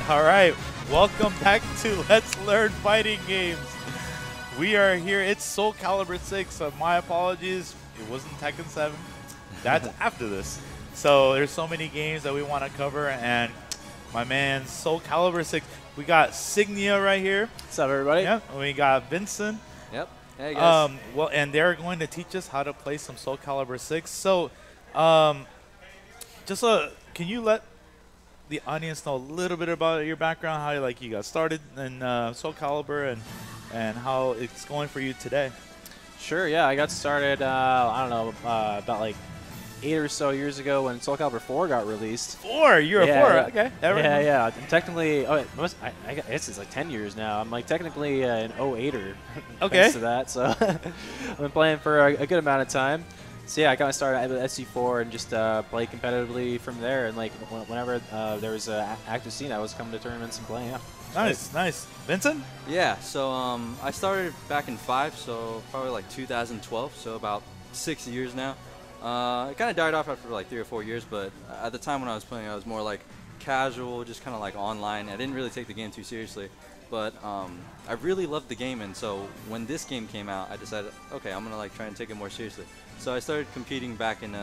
All right, welcome back to Let's Learn Fighting Games. We are here. It's SoulCalibur 6. My apologies, it wasn't Tekken 7. That's after this. So there's so many games that we want to cover, and my man SoulCalibur 6. We got Signia right here. What's up, everybody? Yep. And we got Vinson. Yep. Hey guys. Well, and they're going to teach us how to play some SoulCalibur 6. So, can you let the audience know a little bit about your background, how you got started in SoulCalibur, and how it's going for you today? Sure. Yeah, I got started. I don't know, about like 8 or so years ago when SoulCalibur 4 got released. 4? You're yeah, a 4? Yeah. Okay. Yeah. I'm technically, I guess it's like 10 years now. I'm like technically an 08er. Okay. Thanks to that. So I've been playing for a good amount of time. So yeah, I got started with SC4 and just played competitively from there. And like whenever there was an active scene, I was coming to tournaments and playing. Yeah. Nice. Vincent? Yeah. So I started back in 5, so probably like 2012. So about 6 years now. It kind of died off after like 3 or 4 years, but at the time when I was playing, I was more like casual, just kind of like online. I didn't really take the game too seriously, but I really loved the game, and so when this game came out, I decided, okay, I'm gonna like try and take it more seriously. So I started competing back in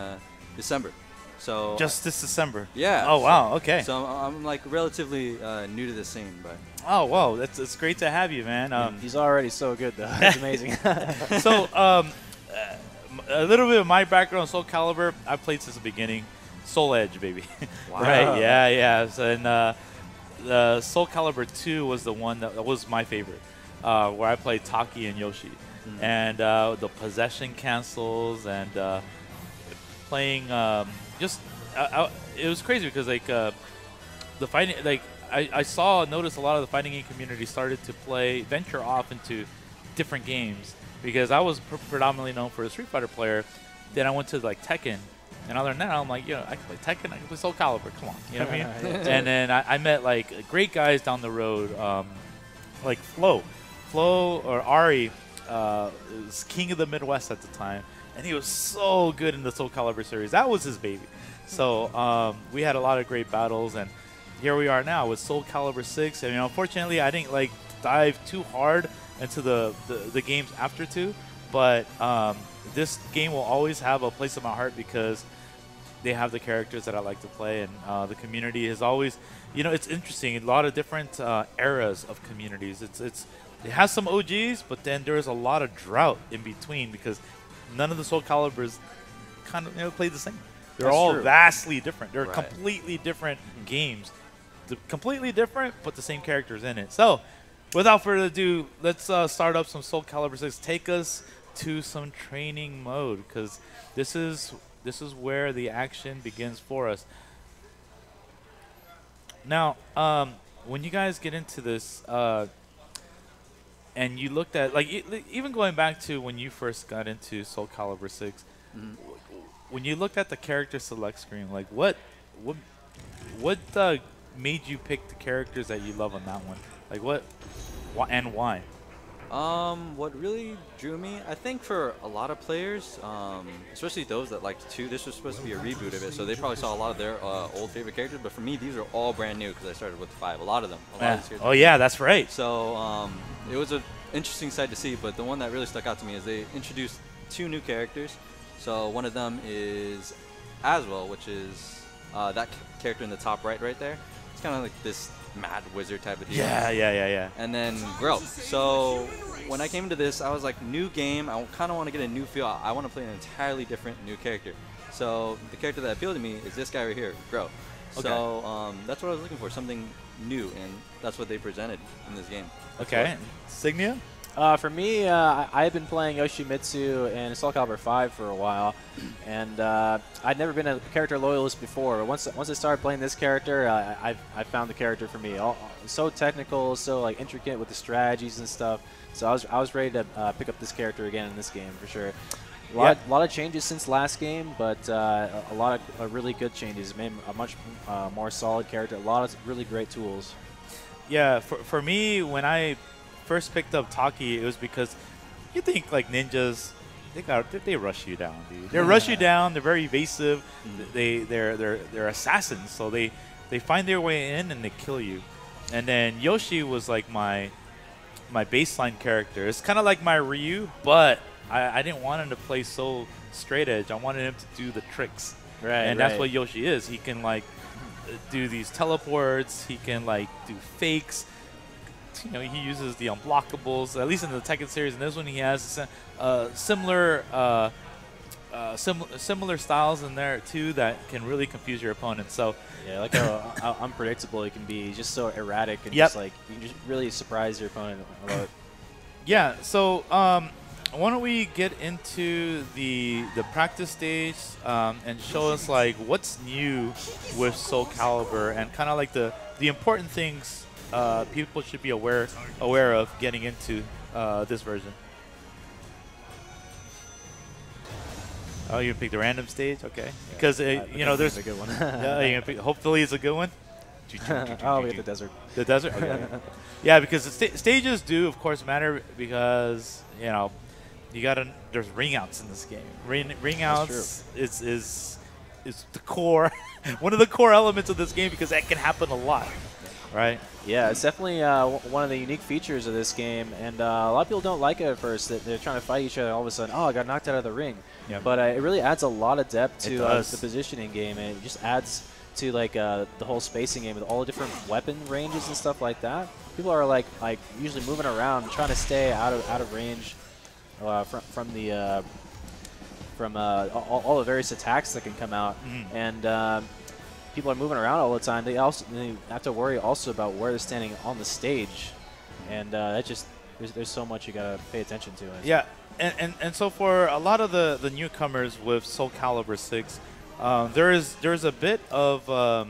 December. So just this December? Yeah. Oh wow. Okay. So I'm like relatively new to this scene, but. Oh wow, it's great to have you, man. He's already so good though. It's amazing. So a little bit of my background on SoulCalibur. I played since the beginning. Soul Edge, baby. Wow. Right? Yeah. So, and SoulCalibur 2 was the one that was my favorite, where I played Taki and Yoshi, and the possession cancels and playing. It was crazy because like the fighting, like I noticed a lot of the fighting game community started to venture off into different games. Because I was predominantly known for a Street Fighter player, then I went to like Tekken, and other than that, I'm like, I can play Tekken, I can play SoulCalibur, come on, you know what I mean? And then I met like great guys down the road, like Flo or Ari, was king of the Midwest at the time, and he was so good in the SoulCalibur series. That was his baby. So we had a lot of great battles, and here we are now with SoulCalibur 6. And unfortunately, I didn't like dive too hard into the games after 2, but this game will always have a place in my heart because they have the characters that I like to play, and the community is always, it's interesting. A lot of different eras of communities. It has some OGs, but then there is a lot of drought in between because none of the SoulCaliburs kind of play the same. They're all vastly different. They're completely different games, completely different, but the same characters in it. So. Without further ado, let's start up some SoulCalibur 6. Take us to some training mode, because this is where the action begins for us. Now, when you guys get into this, and you looked at even going back to when you first got into SoulCalibur 6, when you looked at the character select screen, like what made you pick the characters that you love on that one? Like what and why? What really drew me, I think for a lot of players, especially those that liked 2, this was supposed to be a reboot of it, so they probably saw a lot of their old favorite characters, but for me, these are all brand new because I started with 5, a lot of them. Oh yeah, that's right. So it was an interesting sight to see, but the one that really stuck out to me is they introduced 2 new characters. So one of them is Aswell, which is that character in the top right there. It's kind of like this mad wizard type of deal. Yeah. And then Grell. So when I came into this, I was like, new game. I kind of want to get a new feel. I want to play an entirely different new character. So the character that appealed to me is this guy right here, Grell. Okay. So that's what I was looking for, something new, and that's what they presented in this game. Okay. Signia? For me, I've been playing Yoshimitsu in SoulCalibur 5 for a while, and I'd never been a character loyalist before. But once I started playing this character, I found the character for me. So technical, so like intricate with the strategies and stuff. So I was ready to pick up this character again in this game for sure. A lot of changes since last game, but a lot of really good changes. Made a much more solid character. A lot of really great tools. Yeah, for me, when I first picked up Taki, it was because you think like ninjas, they rush you down, dude. They rush you down. They're very evasive. They're assassins, so they find their way in and they kill you. And then Yoshi was like my baseline character. It's kind of like my Ryu, but I didn't want him to play so straight edge. I wanted him to do the tricks. Right. And that's what Yoshi is. He can like do these teleports. He can like do fakes. You know, he uses the unblockables. At least in the Tekken series, and this one he has similar styles in there too that can really confuse your opponent. So yeah, like how unpredictable it can be. He's just so erratic and Yep. just like you can just really surprise your opponent a lot. yeah. So why don't we get into the practice stage and show us like what's new with SoulCalibur and kind of like the important things people should be aware of getting into this version. Oh, you picked the random stage, okay? Because you know there's a good one. yeah, you can pick, hopefully it's a good one. Oh, we get the desert. The desert. Okay. Yeah, because the stages do of course matter because you know you gotta. There's ring outs in this game. Ring outs is the core, one of the core elements of this game because that can happen a lot, right? Yeah, it's definitely one of the unique features of this game, and a lot of people don't like it at first. That they're trying to fight each other, all of a sudden, oh, I got knocked out of the ring. Yep. But it really adds a lot of depth to does. the positioning game, and it just adds to like the whole spacing game with all the different weapon ranges and stuff like that. People are like usually moving around, trying to stay out of range from all the various attacks that can come out, and people are moving around all the time. They have to worry also about where they're standing on the stage, and that just there's so much you gotta pay attention to. Yeah, and so for a lot of the newcomers with SoulCalibur 6, there's a bit of a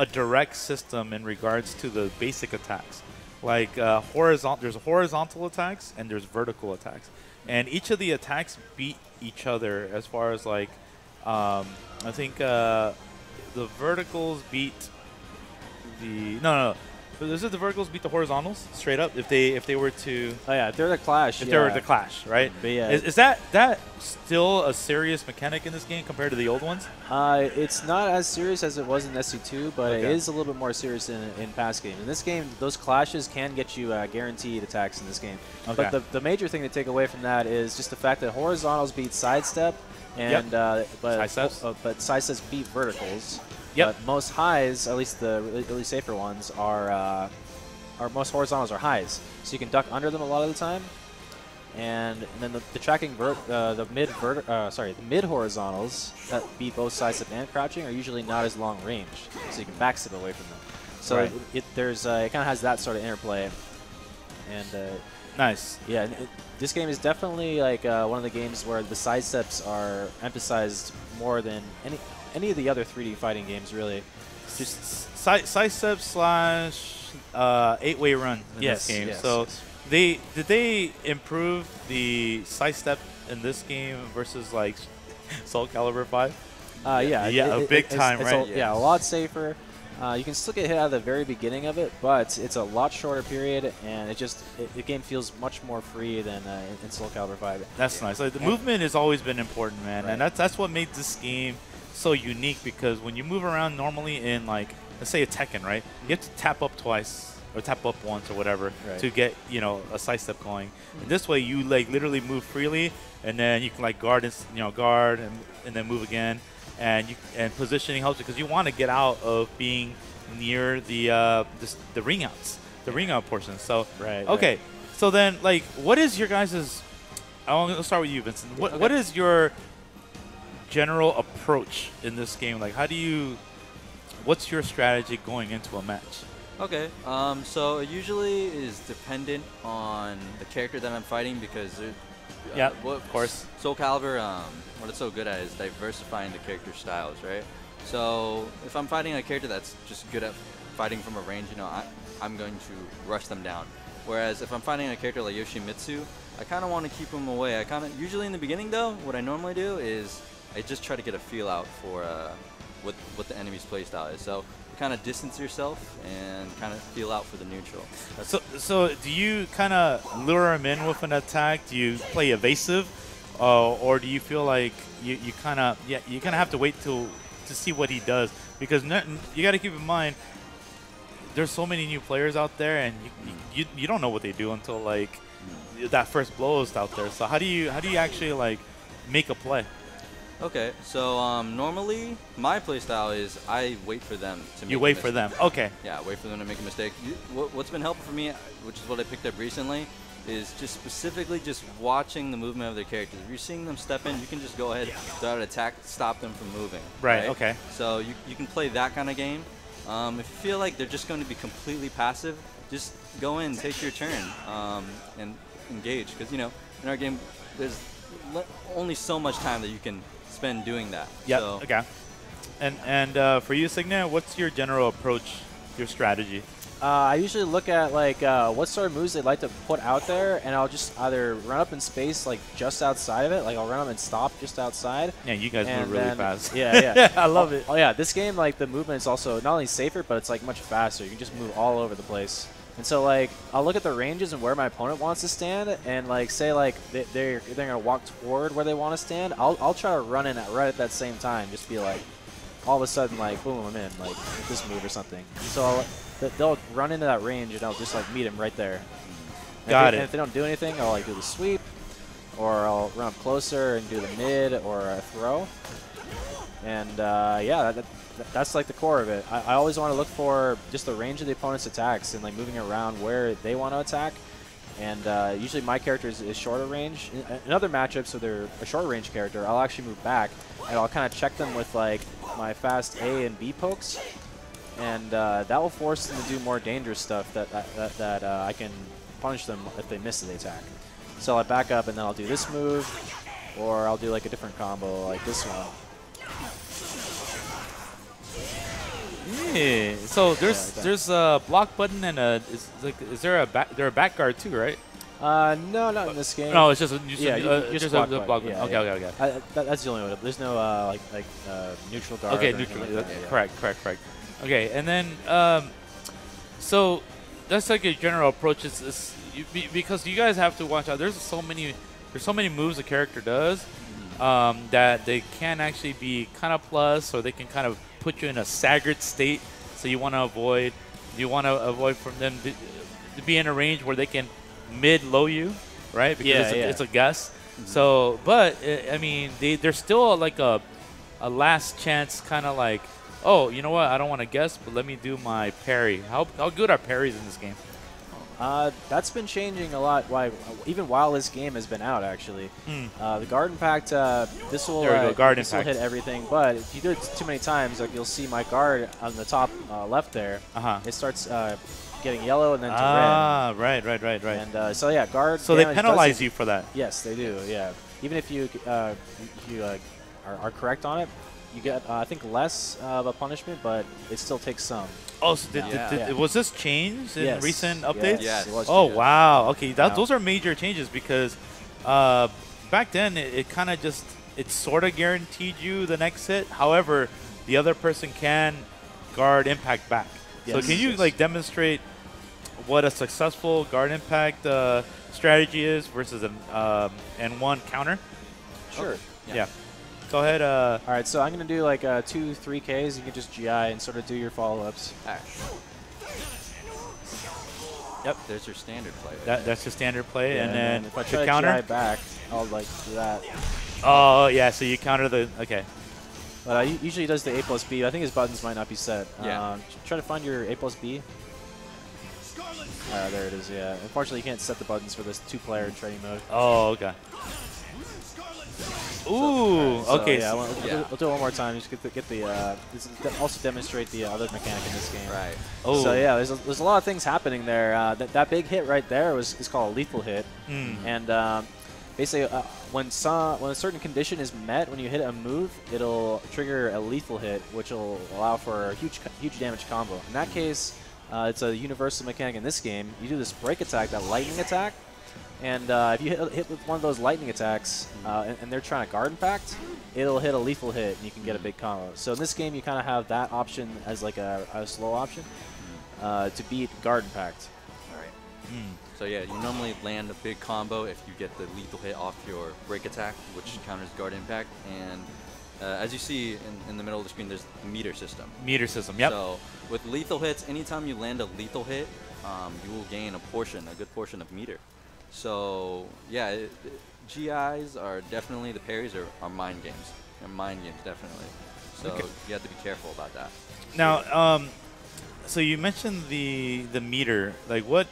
direct system in regards to the basic attacks, like there's horizontal attacks and there's vertical attacks, and each of the attacks beat each other as far as like I think the verticals beat the no. Is it the verticals beat the horizontals straight up if they were to? Oh yeah, if they're the clash. If they were the clash, right? But yeah, is that still a serious mechanic in this game compared to the old ones? It's not as serious as it was in SC2, but Okay. it is a little bit more serious in past games. In this game, those clashes can get you guaranteed attacks in this game. Okay. But the major thing to take away from that is just the fact that horizontals beat sidestep, and but sidesteps beat verticals. Yep. But most highs, at least the really safer ones, are most horizontals are highs, so you can duck under them a lot of the time. And then the tracking the mid horizontals that beat both sidestep and crouching are usually not as long range, so you can backstep away from them. So Right. it kind of has that sort of interplay. And Nice. yeah, this game is definitely like one of the games where the sidesteps are emphasized more than any of the other 3D fighting games, really. Just sidestep / 8-way run in this game. Yes, So yes. did they improve the sidestep in this game versus like SoulCalibur 5? Yeah, big time, right? Yeah, a lot safer. You can still get hit out of the very beginning of it, but it's a lot shorter period, and the game feels much more free than in SoulCalibur 5. That's nice. Like, the movement has always been important, man, Right. and that's what made this game so unique. Because when you move around normally in like let's say a Tekken, right? You have to tap up twice or tap up once or whatever to get a sidestep going. And this way you like literally move freely, and then you can like guard and then move again. And positioning helps because you want to get out of being near the ring outs, the ring out portion. So okay, so then like, what is your guys's? I'll start with you, Vincent. What is your general approach in this game? Like, what's your strategy going into a match? Okay, so it usually is dependent on the character that I'm fighting because Of course. SoulCalibur, what it's so good at is diversifying the character styles, right? So if I'm fighting a character that's just good at fighting from a range, I'm going to rush them down. Whereas if I'm fighting a character like Yoshimitsu, I kind of want to keep him away. Usually in the beginning though, what I normally do is I just try to get a feel out for what the enemy's playstyle is. So you kind of distance yourself and kind of feel out for the neutral. So do you kind of lure him in with an attack? Do you play evasive, or do you feel like you kind of have to wait to see what he does? Because you got to keep in mind there's so many new players out there, and you don't know what they do until like that first blow is out there. So how do you actually like make a play? Okay, so normally my playstyle is I wait for them to make You a wait mistake. for them. Okay. Yeah, wait for them to make a mistake. What's been helpful for me, which is what I picked up recently, is just specifically just watching the movement of their characters. If you're seeing them step in, you can just go ahead, throw out an attack, stop them from moving. Right, okay. So you can play that kind of game. If you feel like they're just going to be completely passive, just go in, take your turn, and engage. Because, you know, in our game, there's only so much time that you can spend doing that. Yeah. So Okay. And for you, Signia, what's your general approach, your strategy? I usually look at like what sort of moves they'd like to put out there, and I'll just either run up in space like just outside of it, like I'll run up and stop just outside. Yeah, you guys move really fast. Yeah, yeah. I love it. Oh yeah, this game, like the movement is also not only safer, but it's like much faster. You can just move all over the place. And so like I'll look at the ranges and where my opponent wants to stand, and like say like they're gonna walk toward where they want to stand. I'll try to run in right at that same time. Just be like, all of a sudden like boom, I'm in like with this move or something. So they'll run into that range, and I'll just like meet him right there. Got it. And if they don't do anything, I'll like do the sweep, or I'll run up closer and do the mid or a throw. And yeah, that's like the core of it. I always want to look for just the range of the opponent's attacks and like moving around where they want to attack. And usually my character is shorter range. In other matchups where they're a short range character, I'll actually move back and I'll kind of check them with like my fast A and B pokes. And that will force them to do more dangerous stuff that I can punish them if they miss the attack. So I back up and then I'll do this move, or I'll do like a different combo like this one. Yeah. So there's a block button and is there a back guard too, right? No, not in this game. No, it's just just a block block button. yeah, Okay, yeah. okay, okay. That's the only one. There's no like neutral guard. Okay, or neutral. anything like that. Correct. Okay, and then so that's like a general approach. Because you guys have to watch out. There's so many moves a character does that they can actually be kind of plus, or they can kind of put you in a staggered state. So you want to avoid from them to be in a range where they can mid-low you, right? Because it's a guess. So, but I mean, they're still like a last chance kind of like, oh, you know what? I don't want to guess, but let me do my parry. How good are parries in this game? That's been changing a lot. Even while this game has been out, actually. The guard impact. This will hit everything. But if you do it too many times, like you'll see my guard on the top left there. It starts getting yellow and then to red. Ah, right. And so yeah, guard. So they penalize you for that. Yes, they do. Yeah, even if you are correct on it, you get I think less of a punishment, but it still takes some. Oh, so was this changed in recent updates? Yes. Oh, wow. Okay, those are major changes because back then it kind of just sort of guaranteed you the next hit. However, the other person can guard impact back. So can you like demonstrate what a successful guard impact strategy is versus an N1 counter? Sure. Okay. Yeah. Go ahead. All right, so I'm going to do like 2, 3Ks. You can just GI and sort of do your follow-ups. Yep. There's your standard play. That's your standard play. Yeah, and then if I try counter. to GI back, I'll like do that. Oh, yeah, so you counter the, okay. But usually he does the A plus B. I think his buttons might not be set. Yeah. Try to find your A plus B. There it is, yeah. Unfortunately, you can't set the buttons for this 2-player training mode. Oh, okay. Ooh, so, okay. Yeah, we'll do it one more time. Just also demonstrate the other mechanic in this game. Right. Oh. So yeah, there's a lot of things happening there. That big hit right there is called a lethal hit, and basically when a certain condition is met, when you hit a move, it'll trigger a lethal hit, which will allow for a huge damage combo. In that case, it's a universal mechanic in this game. You do this break attack, that lightning attack. And if you hit with one of those lightning attacks and they're trying to guard impact, it'll hit a lethal hit and you can get a big combo. So in this game, you kind of have that option as like a slow option to beat guard impact. All right. So yeah, you normally land a big combo if you get the lethal hit off your break attack, which counters guard impact. And as you see in the middle of the screen, there's the meter system. Meter system, yep. So with lethal hits, anytime you land a lethal hit, you will gain a good portion of meter. So yeah, GIs are definitely, the parries are mind games. They're mind games, definitely. So you have to be careful about that. Now, so you mentioned the meter. Like, what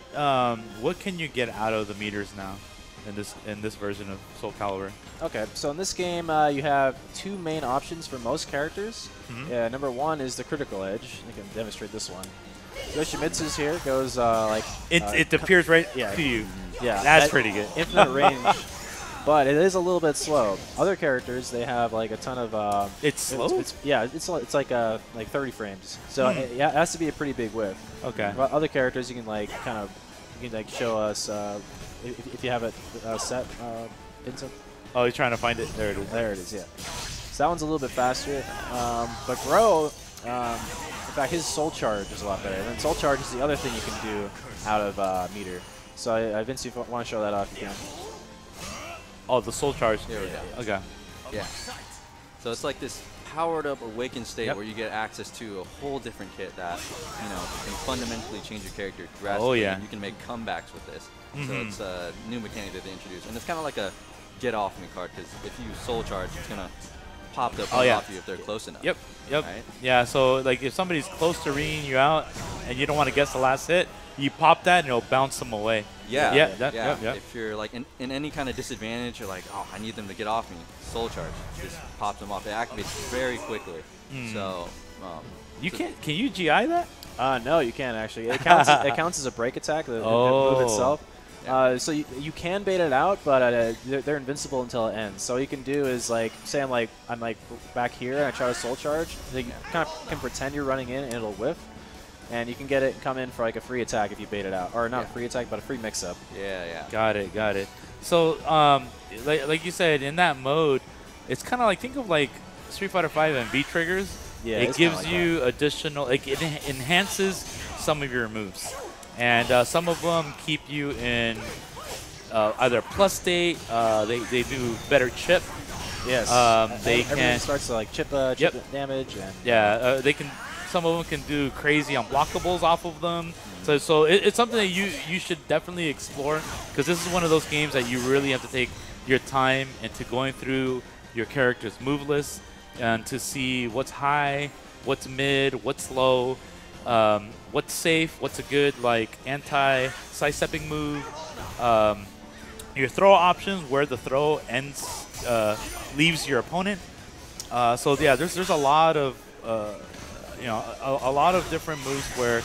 can you get out of the meters now in this version of SoulCalibur? Okay, so in this game, you have two main options for most characters. Number one is the critical edge. I can demonstrate this one. Yoshimitsu's here goes like it appears right to you. Yeah, that's pretty good. Infinite range, but it is a little bit slow. Other characters, they have like a ton of. It's slow. It's like 30 frames. So it has to be a pretty big whiff. Okay. But other characters, you can like show us if you have it set. Vinson. Oh, he's trying to find it. There it is. There it is. Yeah. So that one's a little bit faster. But Bro, in fact, his soul charge is a lot better. And then soul charge is the other thing you can do out of meter. So Vince, if you want to show that off, you can. Oh, the soul charge. There we go. Okay. Yeah. So it's like this powered up awakened state where you get access to a whole different kit that, you know, can fundamentally change your character drastically. Oh, yeah. And you can make comebacks with this. So it's a new mechanic that they introduced. And it's kind of like a get off me card, because if you soul charge, it's going to pop the opponent off you if they're close enough. Yep. Right? Yeah, so like if somebody's close to reading you out and you don't want to guess the last hit, you pop that and it'll bounce them away. Yeah. Yep. If you're like in any kind of disadvantage, you're like, oh, I need them to get off me. Soul charge just pops them off. It activates very quickly. So Can you GI that? No, you can't actually. It counts as a break attack, the move itself. So you can bait it out, but they're invincible until it ends. So all you can do is like, say I'm like back here and I try to soul charge. You kind of can pretend you're running in and it'll whiff, and you can get it and come in for like a free attack if you bait it out, or not a free attack, but a free mix-up. Yeah. Got it. So like you said, in that mode, it's kind of like, think of like Street Fighter V and V triggers. Yeah, it gives you additional, like it enhances some of your moves. And some of them keep you in either plus state. They do better chip. Yes. Everything starts to like chip damage. And they can. Some of them can do crazy unblockables off of them. So it's something that you should definitely explore, because this is one of those games that you really have to take your time into going through your character's move list and to see what's high, what's mid, what's low. What's safe, what's a good like anti-sidestepping move, your throw options, where the throw ends, leaves your opponent. So yeah, there's a lot of a lot of different moves where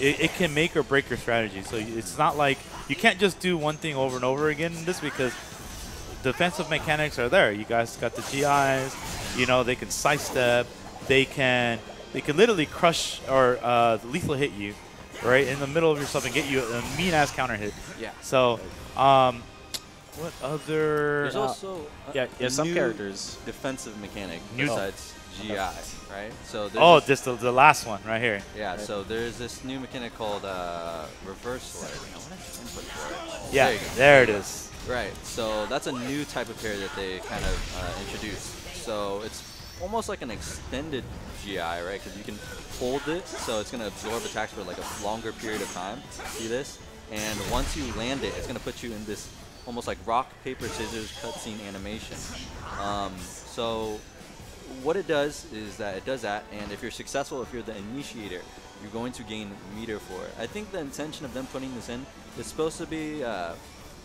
it can make or break your strategy. So it's not like you can't just do one thing over and over again in this, because defensive mechanics are there. You guys got the GIs, they can sidestep, they can literally crush or lethal hit you right in the middle of your stuff and get you a mean-ass counter hit. Yeah. So, what other... There's also some characters. Defensive mechanic besides GI, right? So just the last one right here. Yeah, so there's this new mechanic called reversal. Yeah, there it is. Right, so that's a new type of parry that they kind of introduced. So it's almost like an extended GI, right? Because you can hold it, so it's going to absorb attacks for like a longer period of time. See this? And once you land it, it's going to put you in this almost like rock, paper, scissors cutscene animation. So what it does is that it does that, and if you're successful, if you're the initiator, you're going to gain meter for it. I think the intention of them putting this in is supposed to be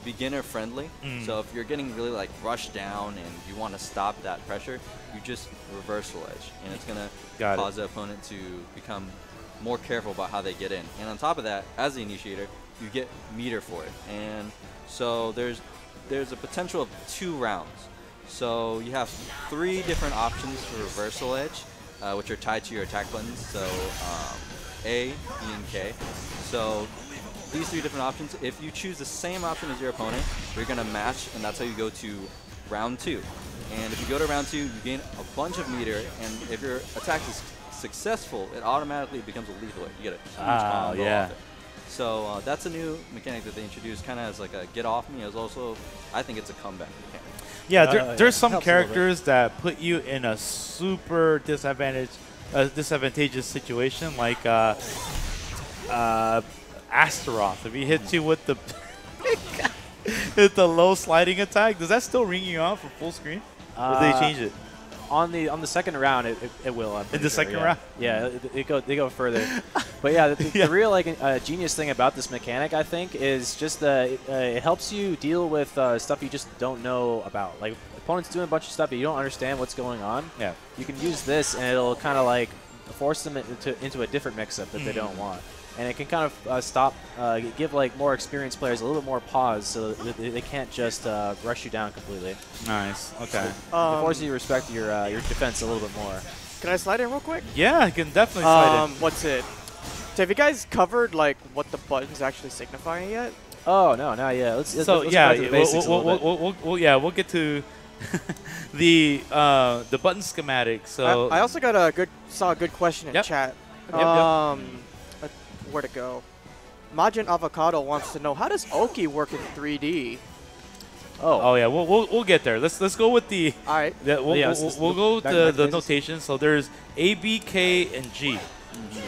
beginner friendly. So if you're getting really like rushed down and you want to stop that pressure, you just reversal edge, and it's going to cause the opponent to become more careful about how they get in. And on top of that, as the initiator, you get meter for it. And so there's a potential of 2 rounds. So you have 3 different options for reversal edge, which are tied to your attack buttons. So A, E, and K. So these 3 different options, if you choose the same option as your opponent, you're going to match, and that's how you go to round 2. And if you go to round 2, you gain a bunch of meter, and if your attack is successful, it automatically becomes a lethal hit. You get a huge combo off it. So that's a new mechanic that they introduced, kind of as like a get off me, as also, I think it's a comeback mechanic. Yeah, there's yeah. some Helps a little bit. characters that put you in a super disadvantageous situation, like Astaroth. If he hits you with the with the low sliding attack, does that still ring you out for full screen? Or did they change it? On the second round, it will. I'm In pretty the sure, second yeah. round? Yeah, they go further. But yeah, the real genius thing about this mechanic, I think, is just it helps you deal with stuff you just don't know about. Like opponents doing a bunch of stuff, but you don't understand what's going on. Yeah. You can use this, and it'll kind of like force them into a different mix-up that they don't want. And it can kind of give like more experienced players a little bit more pause, so that they can't just rush you down completely. Nice. Okay. It forces you to respect your defense a little bit more. Can I slide in real quick? Yeah, I can definitely slide in. What's it? So have you guys covered like what the buttons actually signify yet? Oh no, not yet. Let's So go yeah, back to the basics a little bit. we'll get to the button schematic. So I also saw a good question in chat. Where to go? Majin Avocado wants to know, how does Oki work in 3D? Oh yeah, we'll get there. Let's go with the. All right. We'll go with the notation. So there's A, B, K, and G,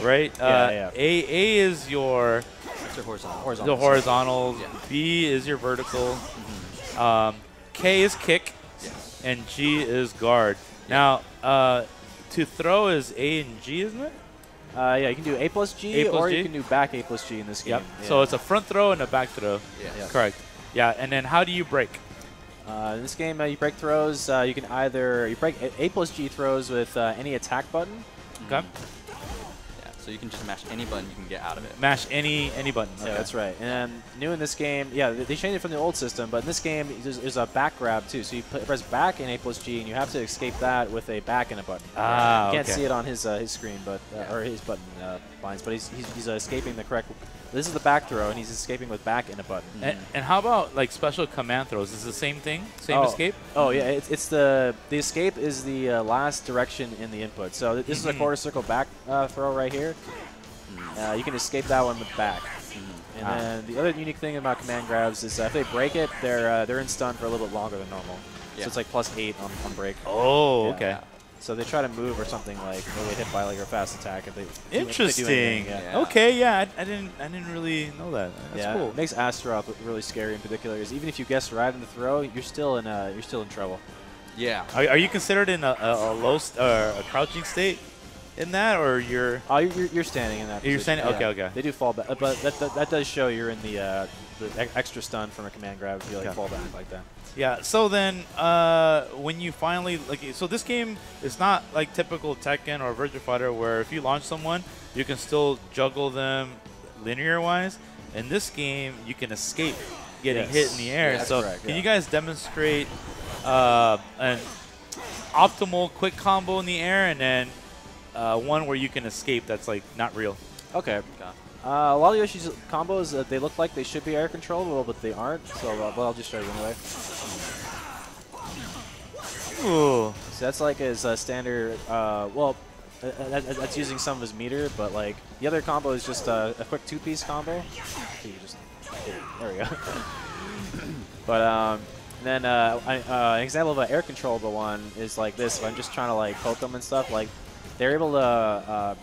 right? A is your That's your horizontal. the horizontal. Yeah. B is your vertical. K is kick, and G is guard. Now, to throw is A and G, isn't it? Yeah, you can do A plus G, or you can do back A plus G in this game. Yep. Yeah. So it's a front throw and a back throw. Yeah. Correct. Yeah, and then how do you break? In this game, you break throws. You can either break A plus G throws with any attack button. Okay. Yeah. So you can just mash any button, you can get out of it. Mash any button. Yeah, that's right. And new in this game, yeah, they changed it from the old system, but in this game, there's a back grab too. So you press back in A plus G, and you have to escape that with a back and a button. You can't see it on his screen, but or his button lines, but he's escaping the correct. This is the back throw, and he's escaping with back and a button. And how about like special command throws? Is it the same thing? Same escape? Oh yeah, it's the escape is the last direction in the input. So this is a quarter circle back throw right here. You can escape that one with back. And then the other unique thing about command grabs is if they break it, they're in stun for a little bit longer than normal. Yeah. So it's like +8 on break. Oh, Yeah. okay. So they try to move or something like they get hit by like a fast attack if they Interesting. do anything, yeah. Yeah. Okay, yeah, I didn't really know that. That's Yeah, cool. it makes Astaroth really scary in particular. Is even if you guess right in the throw, you're still in trouble. Yeah. Are you considered in a low a crouching state in that, or you're? Oh, you're standing in that. You're position. standing. Okay, okay. They do fall back, but that does show you're in the extra stun from a command grab if you like fall back like that. Yeah. So then, when you finally so this game is not like typical Tekken or Virtua Fighter where if you launch someone, you can still juggle them linear wise. In this game, you can escape getting hit in the air. Yeah, so correct, can you guys demonstrate an optimal quick combo in the air and then one where you can escape that's like not real? Okay. A lot of Yoshi's combos, they look like they should be air controlled, but they aren't. So I'll just show you anyway. Ooh. So that's like his standard. That's using some of his meter, but like the other combo is just a quick two-piece combo. So you just there we go. But then an example of an air controllable one is like this. If I'm just trying to like poke them and stuff, like they're able to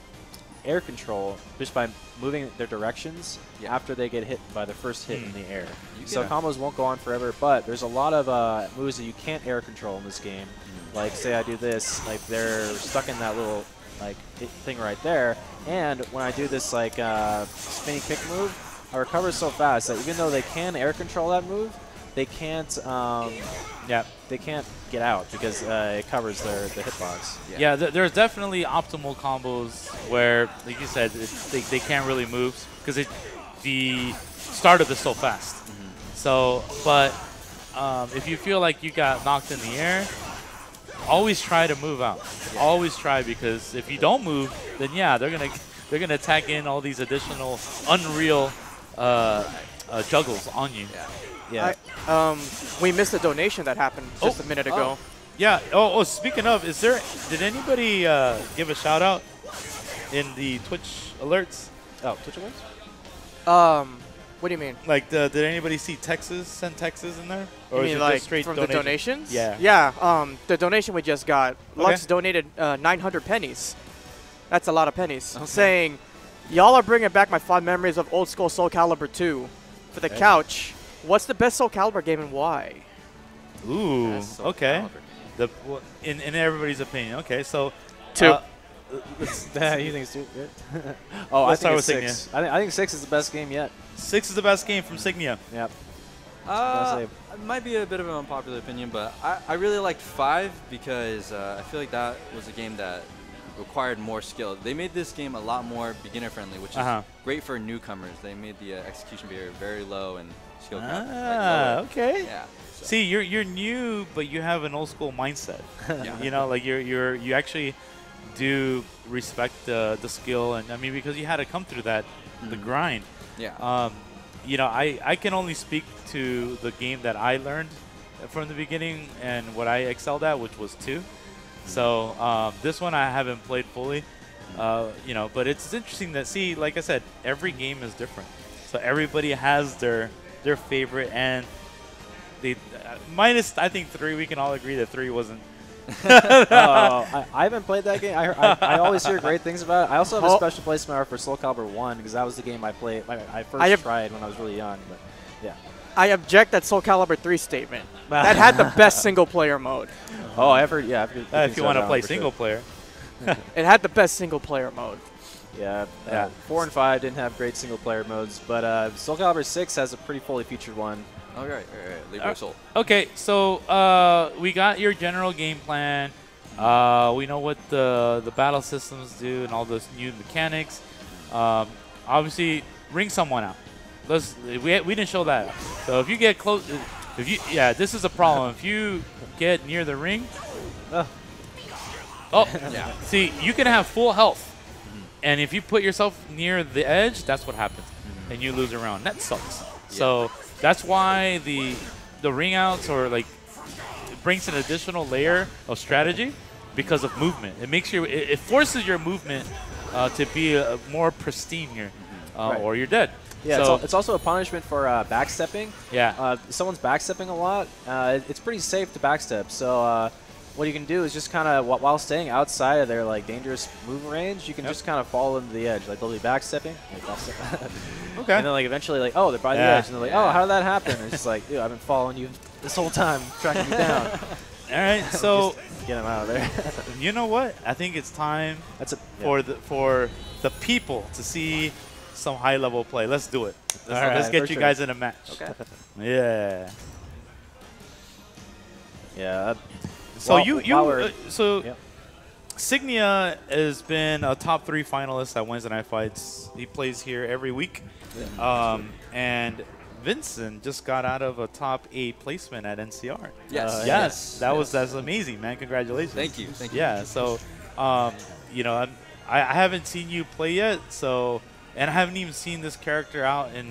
air control just by moving their directions after they get hit by the first hit in the air. So combos won't go on forever, but there's a lot of moves that you can't air control in this game. Like say I do this, like they're stuck in that little like thing right there, and when I do this like spinny kick move, I recover so fast that even though they can air control that move, they can't they can't get out because it covers the hitbox. Yeah, there's definitely optimal combos where, like you said, they can't really move because the startup is so fast. So, but if you feel like you got knocked in the air, always try to move out. Always try, because if you don't move, then yeah, they're gonna attack in all these additional unreal juggles on you. Yeah. We missed a donation that happened just a minute ago. Yeah. Oh, speaking of, did anybody give a shout out in the Twitch alerts? Oh, Twitch alerts? What do you mean? Like, did anybody see send Texas in there? Or You is mean it like just straight from donation? the donations? Yeah. Yeah. The donation we just got. Lux Okay. donated 900 pennies. That's a lot of pennies. Saying, y'all are bringing back my fond memories of old school SoulCalibur 2. For the couch, what's the best SoulCalibur game and why? Ooh, That's okay. SoulCalibur. In everybody's opinion. Okay, so 2. You think it's too good? Let's Oh, I start think with it's 6. I think 6 is the best game yet. 6 is the best game from Signia. Yep. It might be a bit of an unpopular opinion, but I really liked 5 because I feel like that was a game that required more skill. They made this game a lot more beginner friendly, which is great for newcomers. They made the execution barrier very low and skill cap lower. Okay. Yeah. So. See, you're new, but you have an old school mindset. Yeah. You know, like you actually do respect the skill, and I mean, because you had to come through that, the grind. Yeah. You know, I can only speak to the game that I learned from the beginning and what I excelled at, which was 2. So this one I haven't played fully, you know, but it's interesting that, see, like I said, every game is different. So everybody has their favorite, and they minus, I think 3, we can all agree that 3 wasn't. I haven't played that game. I always hear great things about it. I also have a special place in my heart for SoulCalibur 1 because that was the game I played. I first tried when I was really young. But yeah. I object that SoulCalibur 3 statement. That had the best single player mode. Oh, I've heard. Yeah, I've heard If you want to play single player. It had the best single player mode. Yeah. 4 and 5 didn't have great single player modes, but SoulCalibur 6 has a pretty fully featured one. All right. Leave your soul. Okay, so we got your general game plan. We know what the battle systems do and all those new mechanics. Obviously, ring someone out. We didn't show that. So if you get close, this is a problem. If you get near the ring, yeah. See, you can have full health, and if you put yourself near the edge, that's what happens, and you lose a round. That sucks. Yeah. So that's why the ring outs it brings an additional layer of strategy because of movement. It makes it forces your movement to be more pristine here, or you're dead. Yeah, so it's also a punishment for backstepping. Yeah. Someone's backstepping a lot. It's pretty safe to backstep. So what you can do is just kind of, while staying outside of their dangerous move range, you can just kind of fall into the edge. Like they'll be backstepping. Okay. And then eventually they're by the edge, and they're like, oh, how did that happen? And it's just like, dude, I've been following you this whole time, tracking you down. All right, so get him out of there. You know what? I think it's time for the people to see some high-level play. Let's do it. Let's get you guys in a match. Okay. Yeah. Yeah. So Signia has been a top 3 finalist at Wednesday Night Fights. He plays here every week. And Vinson just got out of a top 8 placement at NCR. Yes. That's amazing, man. Congratulations. Thank you. Yeah. So, you know, I haven't seen you play yet. So, and I haven't even seen this character out, and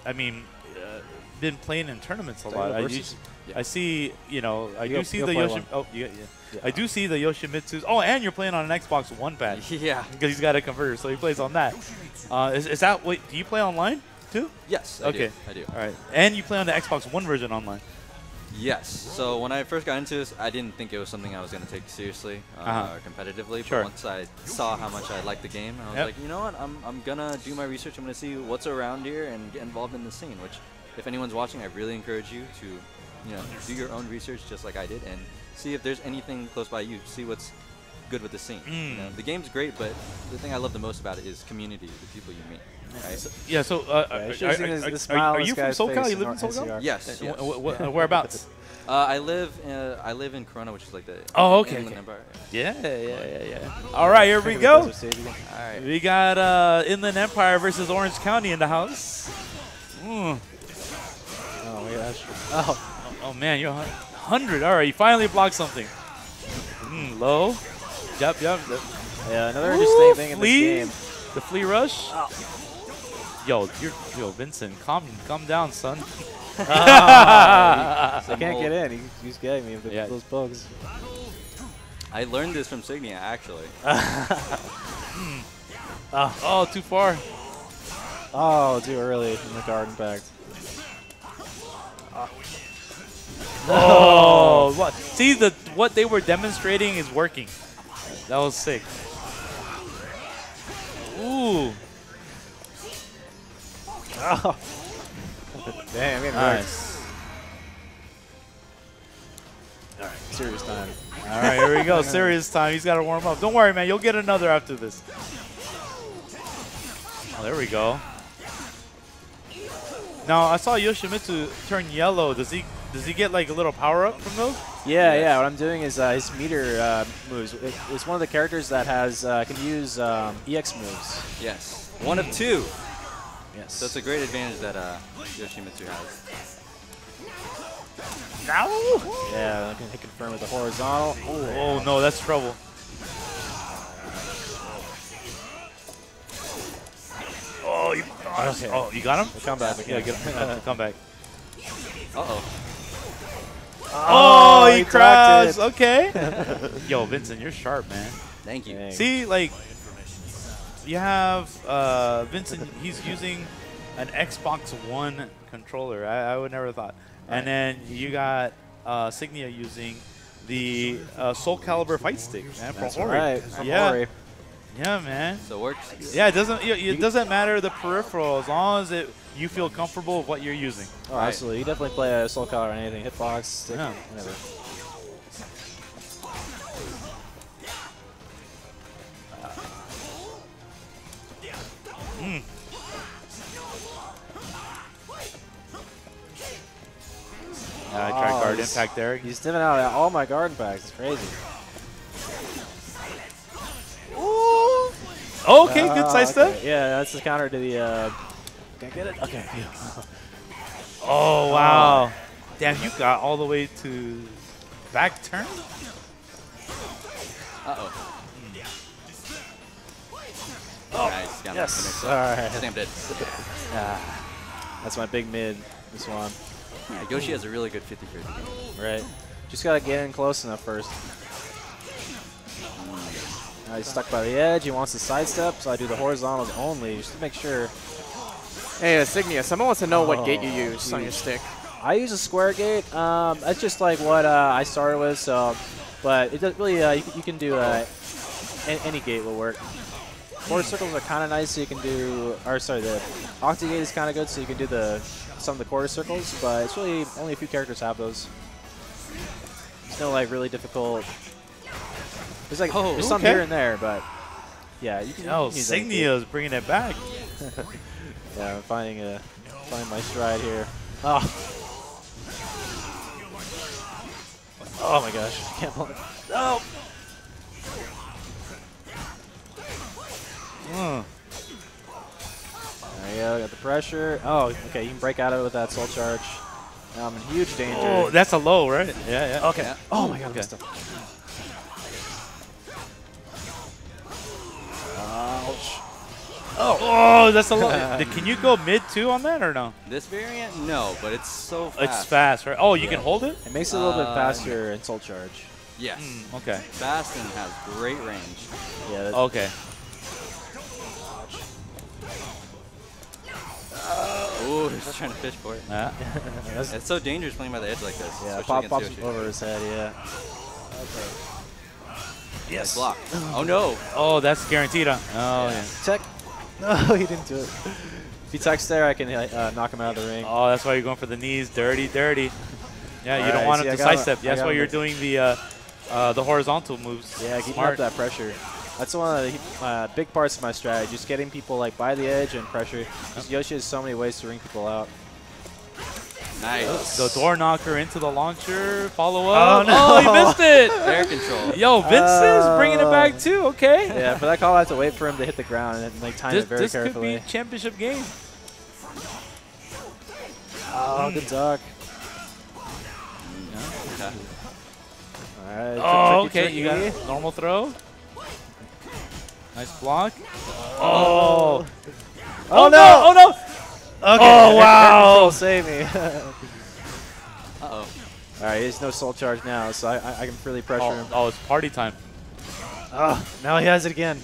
I mean, been playing in tournaments a lot. I see, you know, I do see the I do see the Yoshimitsu's. Oh, and you're playing on an Xbox One pad. Yeah. Because he's got a converter, so he plays on that. Is that, wait, do you play online too? Yes, I do. All right. And you play on the Xbox One version online? Yes. So when I first got into this, I didn't think it was something I was going to take seriously competitively. Sure. But once I saw how much I liked the game, I was like, you know what? I'm going to do my research. I'm going to see what's around here and get involved in the scene, which if anyone's watching, I really encourage you to, you know, do your own research just like I did and see if there's anything close by you. See what's good with the scene. You know, the game's great, but the thing I love the most about it is community, the people you meet. Right? So, are you from SoCal? You live in SoCal? Yes. Whereabouts? I live in Corona, which is like the Inland Empire. Yeah. All right, here we go. All right. We got Inland Empire versus Orange County in the house. Oh my gosh. Oh man, you're 100. All right, you finally blocked something. Low. Yep. Yeah, another interesting thing in this game. The flea rush. Yo, Vinson, calm down, son. I can't get in. He's getting me with those bugs. I learned this from Signia, actually. Oh, too far. Oh, too early in the guard impact. Oh, what? See, what they were demonstrating is working. That was sick. Ooh. Oh. Damn, it Nice. All right, serious time. All right, here we go. Serious time. He's got to warm up. Don't worry, man. You'll get another after this. Oh, there we go. Now, I saw Yoshimitsu turn yellow. Does he get like a little power up from those? Yeah. What I'm doing is his meter moves. It's one of the characters that has can use EX moves. Yes. 1 of 2. Yes. So it's a great advantage that Yoshimitsu has. No. Yeah, I can hit confirm with the horizontal. Oh no, that's trouble. Oh, you got him? Come back. Yeah, get him. Come back. Uh-oh. Oh, he cracked crashed. Okay. Yo, Vincent, you're sharp, man. Thank you. Dang. See, like, you have Vincent, he's using an Xbox One controller. I would never have thought. Right. And then you got Signia using the SoulCalibur fight stick, man. That's Hori. right. Yeah. Hori. Yeah, man. So it works? Yeah, it doesn't matter the peripheral as long as you feel comfortable with what you're using. Oh, right. Absolutely. You definitely play a SoulCalibur on anything. Hitbox, stick, yeah. Whatever. I tried guard impact there. He's dipping out at all my guard impacts. It's crazy. Ooh. Okay, good side step. Okay. Yeah, that's the counter to the. Can I get it? Okay. Oh, wow. Damn, you got all the way to back turn? Uh-oh. Oh, nice. Got yes. All right. I think I'm dead. That's my big mid, this one. Yeah, Yoshi has a really good 50-50. Right. Just got to get in close enough first. Now he's stuck by the edge. He wants to sidestep, so I do the horizontals only just to make sure. Hey, Signia, someone wants to know what gate you use on your stick. I use a square gate. That's just like what I started with, so. But it doesn't really, you can do any gate will work. Quarter circles are kind of nice, so you can do, or sorry, the octa gate is kind of good, so you can do some of the quarter circles, but it's really only a few characters have those. It's no like really difficult. There's like there's some here and there, but yeah, you can. Oh, Signia is bringing it back. Yeah, I'm finding my stride here. Oh. Oh my gosh, I can't believe it. Oh. There you go, got the pressure. Oh, okay, you can break out of it with that soul charge. Now I'm in huge danger. Oh, that's a low, right? Yeah. Okay. Yeah. Oh my god, I missed him. Ouch. Oh, that's a low. Can you go mid too on that or no? This variant, no, but it's so fast. It's fast, right? Oh, you can hold it? It makes it a little bit faster in soul charge. Yes. Okay. Fast and has great range. Yeah. Okay. Ooh, he's trying to fish for it. It's so dangerous playing by the edge like this. Yeah, pops over his head, yeah. Okay. Yes. Block. Oh, no. Oh, that's guaranteed. Oh, yeah. Tech. No, he didn't do it. If he techs there, I can knock him out of the ring. Oh, that's why you're going for the knees. Dirty, dirty. Yeah, you don't want him to sidestep. That's why you're doing the horizontal moves. Yeah, keeping up that pressure. That's one of the big parts of my strategy, just getting people like by the edge and pressure. Because Yoshi has so many ways to ring people out. Nice. The door knocker into the launcher. Follow up. Oh, no. Oh, he missed it. Air control. Yo, Vinson's bringing it back too. Okay. Yeah, for that call, I have to wait for him to hit the ground and like time it very carefully. This could be championship game. Oh, good duck. All right. Oh, okay. You got normal throw. Nice block. Oh. Oh no! Oh no! Okay. Oh wow! Save me. Uh-oh. All right, he has no soul charge now, so I can really pressure him. Oh, it's party time. Oh, now he has it again.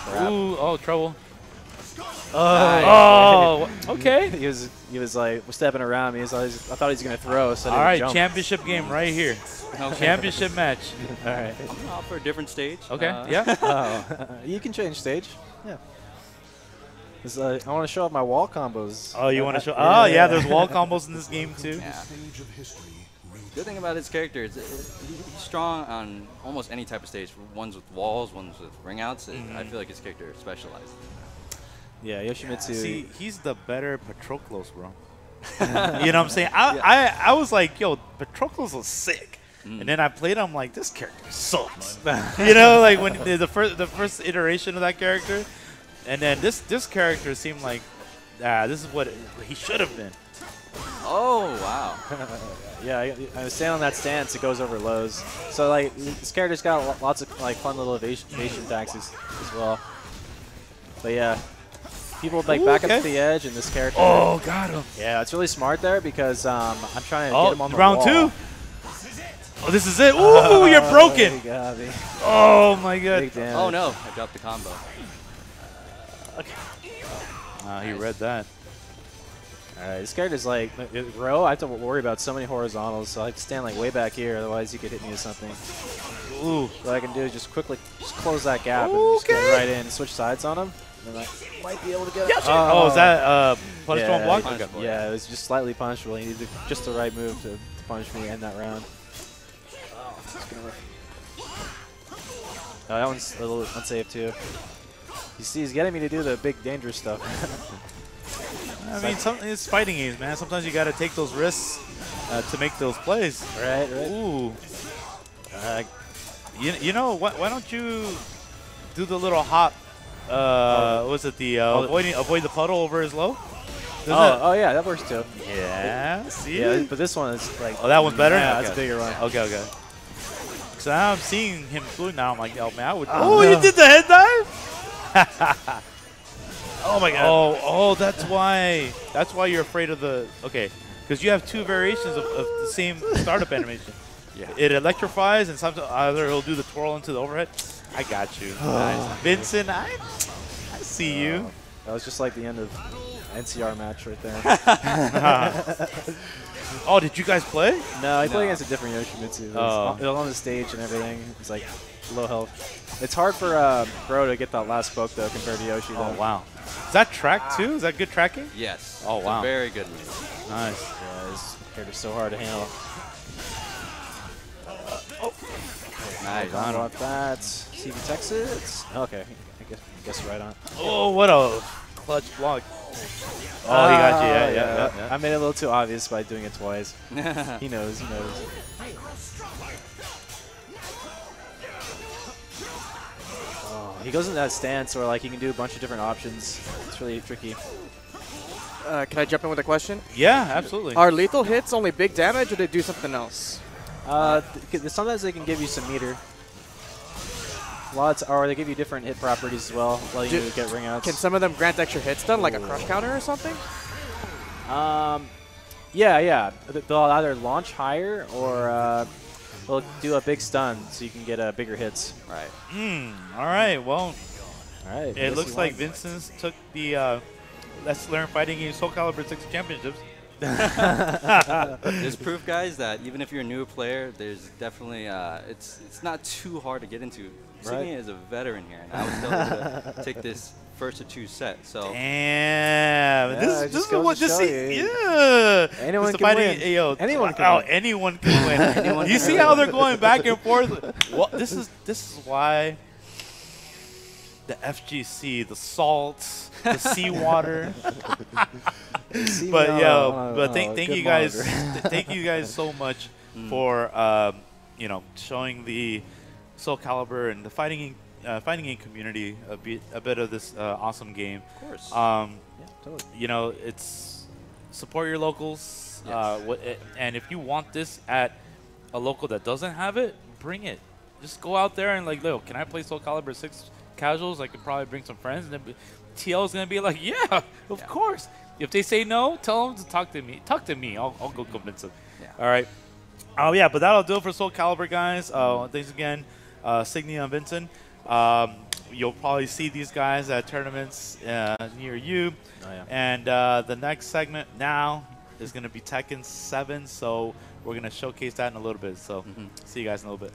Crap. Ooh, oh, trouble. Oh, okay. he was like stepping around me. I thought he was gonna throw. So All right, jump. championship game right here. Okay. Championship match. All right. For a different stage. Okay. Yeah. Oh, you can change stage. Yeah. 'Cause, I want to show off my wall combos. Oh, you want to show? Oh, yeah. There's wall combos in this game too. Yeah. Good thing about his character is he's strong on almost any type of stage. Ones with walls, ones with ring outs. I feel like his character is specialized. Yeah, Yoshimitsu. See, he's the better Patroclus, bro. You know what I'm saying? I was like, yo, Patroclus was sick. And then I played him like, this character sucks. You know, like when the first iteration of that character. And then this character seemed like, this is what he should have been. Oh, wow. Yeah, I was standing on that stance. It goes over lows. So like this character's got lots of like fun little evasion tactics as well. But yeah, people like back up to the edge, and this character. Oh, got him. Yeah, it's really smart there because I'm trying to get him on the round wall. 2. Oh, this is it. Ooh, you're broken. He got me. Oh my god. Big damage. Oh no, I dropped the combo. He read that. Alright, this character's like, row, I have to worry about so many horizontals, so I have to stand like way back here, otherwise he could hit me with something. Ooh. What I can do is just quickly close that gap and just get right in and switch sides on him. And I might be able to get it. Oh, is that punishable block? Yeah, it was just slightly punishable. He needed just the right move to punish me and that round. Oh, that one's a little unsafe too. You see, he's getting me to do the big dangerous stuff. I mean, it's fighting games, man. Sometimes you got to take those risks to make those plays. Right. Ooh. You know, why don't you do the little hop? Was it the avoid the puddle over his low? Oh yeah, that works too. Yeah. See. Yeah, but this one is like. Oh, that one's better. Yeah, Okay. that's a bigger one. Okay. So now I'm seeing him doing now. I'm like, oh man, I would. Oh, you did the head dive. Oh my god. Oh, that's why. That's why you're afraid of the. Okay, because you have two variations of the same startup animation. Yeah. It electrifies, and sometimes either it'll do the twirl into the overhead. I got you. Nice. Vinson, I see you. That was just like the end of NCR match right there. Oh, did you guys play? No, I played against a different Yoshimitsu. It was on the stage and everything. It's like low health. It's hard for Bro to get that last poke though compared to Yoshi. Oh wow. Is that track too? Is that good tracking? Yes. Oh wow. Very good move. Nice. Yeah, this character's so hard to handle. Nice. Combo off that. See if he techs it. Okay, I guess right on. Oh, what a clutch block. Oh, he got you. Yeah. I made it a little too obvious by doing it twice. He knows. Oh, he goes into that stance where like he can do a bunch of different options. It's really tricky. Can I jump in with a question? Yeah, absolutely. Are lethal hits only big damage, or do they do something else? Sometimes they can give you some meter. Lots, or they give you different hit properties as well, letting you get ring outs. Can some of them grant extra hits done, like a crush counter or something? Yeah. They'll either launch higher or they'll do a big stun so you can get bigger hits. Right. All right. Well, all right. it looks like Vincent's took the Let's Learn Fighting Game SoulCalibur 6 championships. There's proof, guys, that even if you're a newer player, there's definitely it's not too hard to get into. Signia is a veteran here, and I was still able to take this first of 2 sets. So damn, yeah, this is what this is. Yeah, anyone can win. Anyone can win. You see how they're going back and forth? Well, this is why the FGC, the salt, the seawater. But thank you guys, thank you guys so much for showing the SoulCalibur and the fighting game community a bit of this awesome game. Of course. Yeah, totally. It's support your locals. Yes. And if you want this at a local that doesn't have it, bring it. Just go out there and like, look, can I play SoulCalibur 6 casuals? I could probably bring some friends, and then TL is gonna be like, yeah, of course. If they say no, tell them to talk to me. Talk to me. I'll go convince them. Yeah. All right. Oh yeah, but that'll do it for SoulCalibur, guys. Thanks again Signia and Vinson. You'll probably see these guys at tournaments near you. Oh, yeah. And the next segment now is going to be Tekken 7, so we're going to showcase that in a little bit. So see you guys in a little bit.